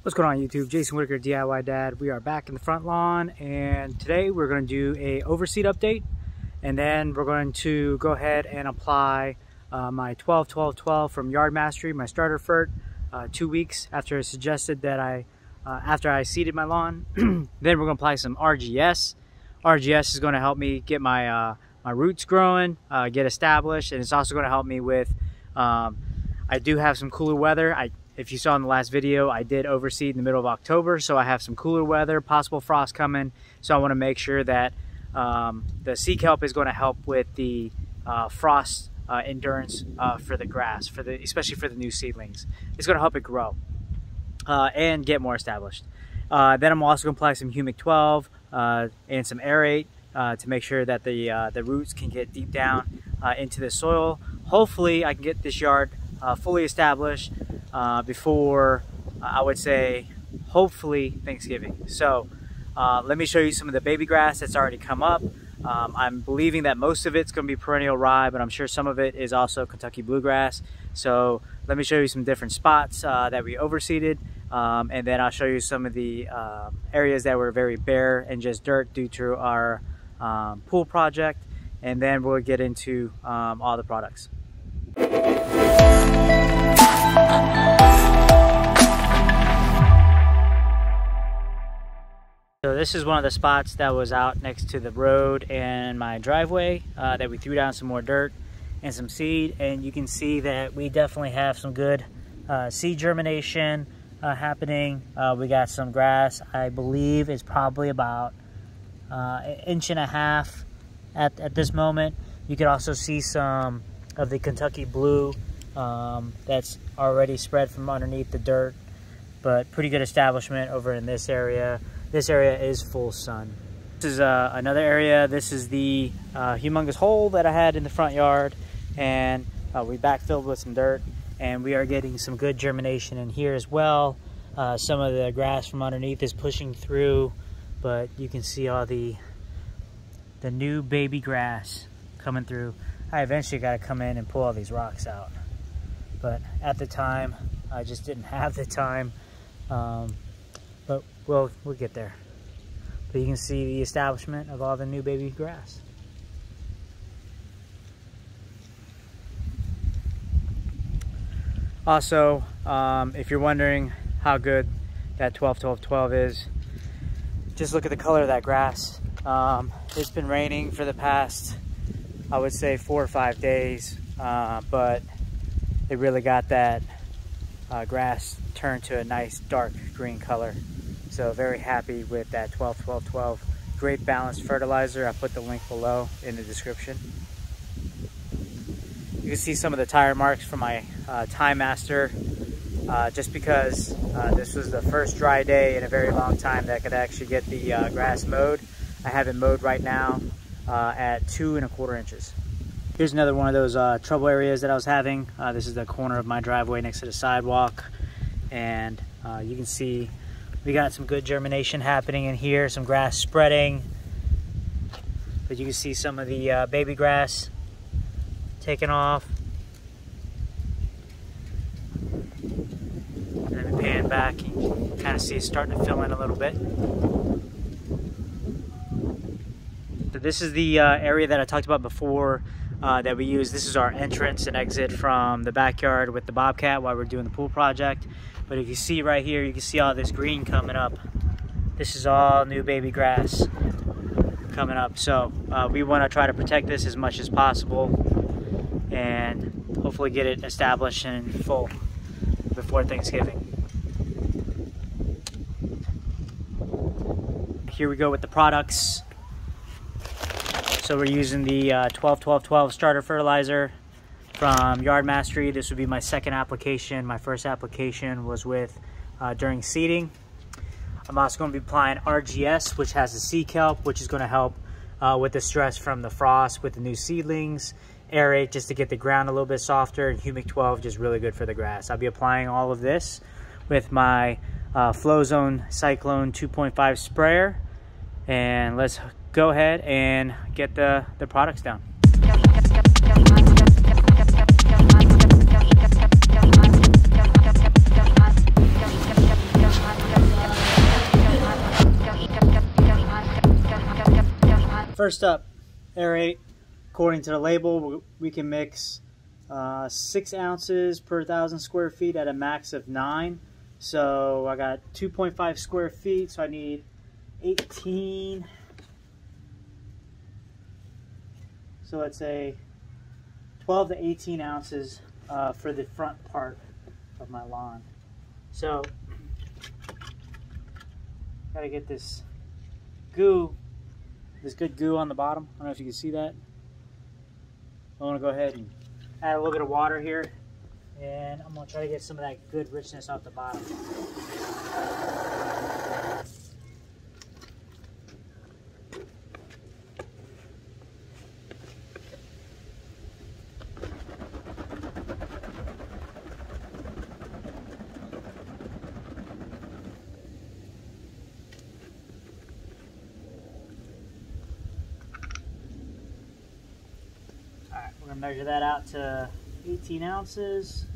What's going on YouTube? Jason Whitaker, DIY Dad. We are back in the front lawn, and today we're going to do a overseed update, and then we're going to go ahead and apply my 12-12-12 from Yard Mastery, my starter fert, 2 weeks after it suggested that after I seeded my lawn. Then we're going to apply some RGS. RGS is going to help me get my my roots growing, get established, and it's also going to help me with I do have some cooler weather. If you saw in the last video, I did overseed in the middle of October, so I have some cooler weather, possible frost coming. So I want to make sure that the sea kelp is going to help with the frost endurance for the grass, especially for the new seedlings. It's going to help it grow and get more established. Then I'm also going to apply some humic 12 and some aerate to make sure that the roots can get deep down into the soil. Hopefully, I can get this yard fully established before I would say hopefully Thanksgiving. So let me show you some of the baby grass that's already come up. I'm believing that most of it's going to be perennial rye, but I'm sure some of it is also Kentucky bluegrass. So let me show you some different spots that we overseeded, and then I'll show you some of the areas that were very bare and just dirt due to our pool project, and then we'll get into all the products. So this is one of the spots that was out next to the road and my driveway that we threw down some more dirt and some seed, and you can see that we definitely have some good seed germination happening. We got some grass, I believe is probably about 1.5 inches at this moment. You could also see some of the Kentucky blue that's already spread from underneath the dirt, but pretty good establishment over in this area. This area is full sun. This is another area. This is the humongous hole that I had in the front yard, and we backfilled with some dirt, and we are getting some good germination in here as well. Some of the grass from underneath is pushing through, but you can see all the new baby grass coming through. I eventually got to come in and pull all these rocks out, but at the time I just didn't have the time, but we'll get there. But you can see the establishment of all the new baby grass. Also, if you're wondering how good that 12-12-12 is, just look at the color of that grass. It's been raining for the past, I would say, 4 or 5 days, but it really got that grass turned to a nice dark green color. So very happy with that 12-12-12. Great balanced fertilizer. I put the link below in the description. You can see some of the tire marks from my Time Master, just because this was the first dry day in a very long time that I could actually get the grass mowed. I have it mowed right now at 2¼ inches. Here's another one of those trouble areas that I was having. This is the corner of my driveway next to the sidewalk, and you can see we got some good germination happening in here, some grass spreading, but you can see some of the baby grass taking off. And then we pan back, and you can kind of see it starting to fill in a little bit. So this is the area that I talked about before that we use. This is our entrance and exit from the backyard with the Bobcat while we're doing the pool project. But if you see right here, you can see all this green coming up. This is all new baby grass coming up. So we want to try to protect this as much as possible and hopefully get it established and full before Thanksgiving. Here we go with the products. So we're using the 12-12-12 starter fertilizer from Yard Mastery. This would be my second application. My first application was with during seeding. I'm also going to be applying RGS, which has the sea kelp, which is going to help with the stress from the frost with the new seedlings. Aerate, just to get the ground a little bit softer, and humic 12, just really good for the grass. I'll be applying all of this with my Flow Zone Cyclone 2.5 sprayer, and let's go ahead and get the products down. First up, aerate. According to the label, we can mix 6 ounces per 1,000 square feet at a max of 9. So I got 2.5 square feet, so I need 18. So let's say 12 to 18 ounces for the front part of my lawn. So gotta get this goo, this good goo on the bottom. I don't know if you can see that. I want to go ahead and add a little bit of water here, and I'm going to try to get some of that good richness off the bottom. Alright, we're going to measure that out to 18 ounces.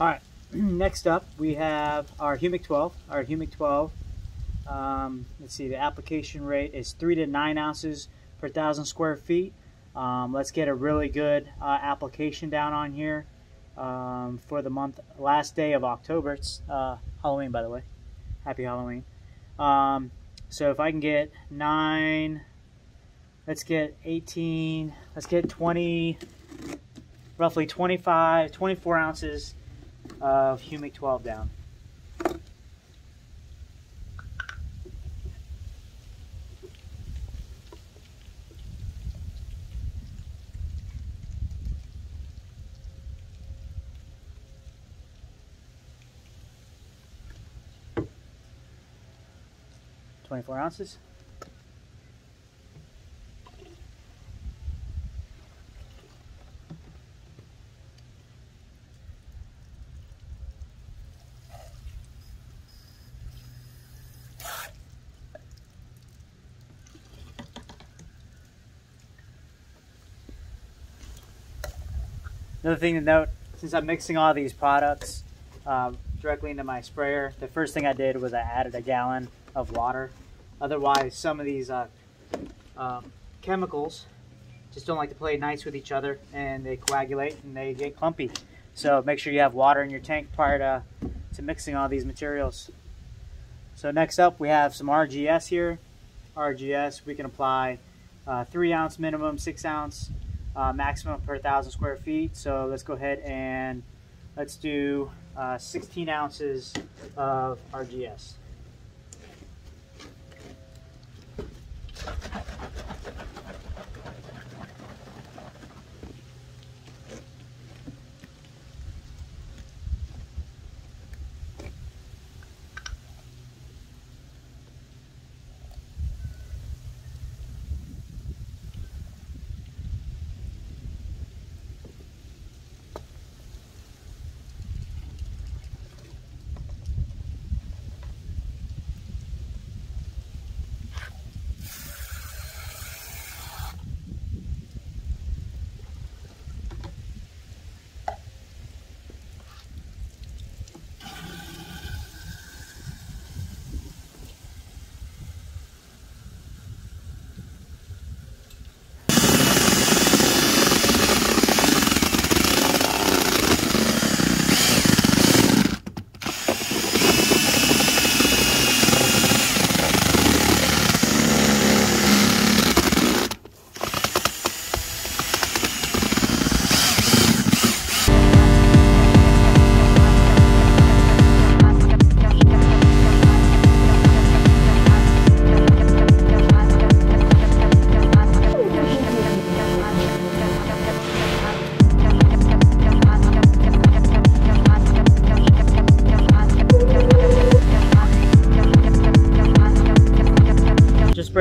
All right, next up we have our Humic 12. Our Humic 12, let's see, the application rate is 3 to 9 ounces per 1,000 square feet. Let's get a really good application down on here for the last day of October. It's Halloween, by the way. Happy Halloween. So if I can get 9, let's get 18, let's get 20, roughly 25, 24 ounces of Humic 12 down. Twenty-four ounces. Another thing to note, since I'm mixing all these products directly into my sprayer, the first thing I did was I added a gallon of water. Otherwise, some of these chemicals just don't like to play nice with each other, and they coagulate and they get clumpy. So make sure you have water in your tank prior to mixing all these materials. So next up, we have some RGS here. RGS, we can apply 3 ounce minimum, 6 ounce maximum per 1,000 square feet. So let's go ahead and let's do 16 ounces of RGS.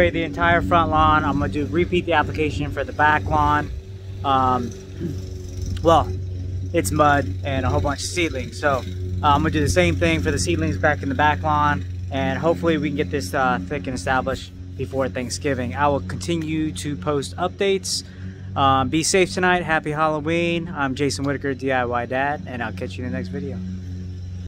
spray the entire front lawn. I'm gonna repeat the application for the back lawn. Well, it's mud and a whole bunch of seedlings. So I'm gonna do the same thing for the seedlings back in the back lawn, and hopefully we can get this thick and established before Thanksgiving. I will continue to post updates. Be safe tonight. Happy Halloween. I'm Jason Whitaker, DIY Dad, and I'll catch you in the next video.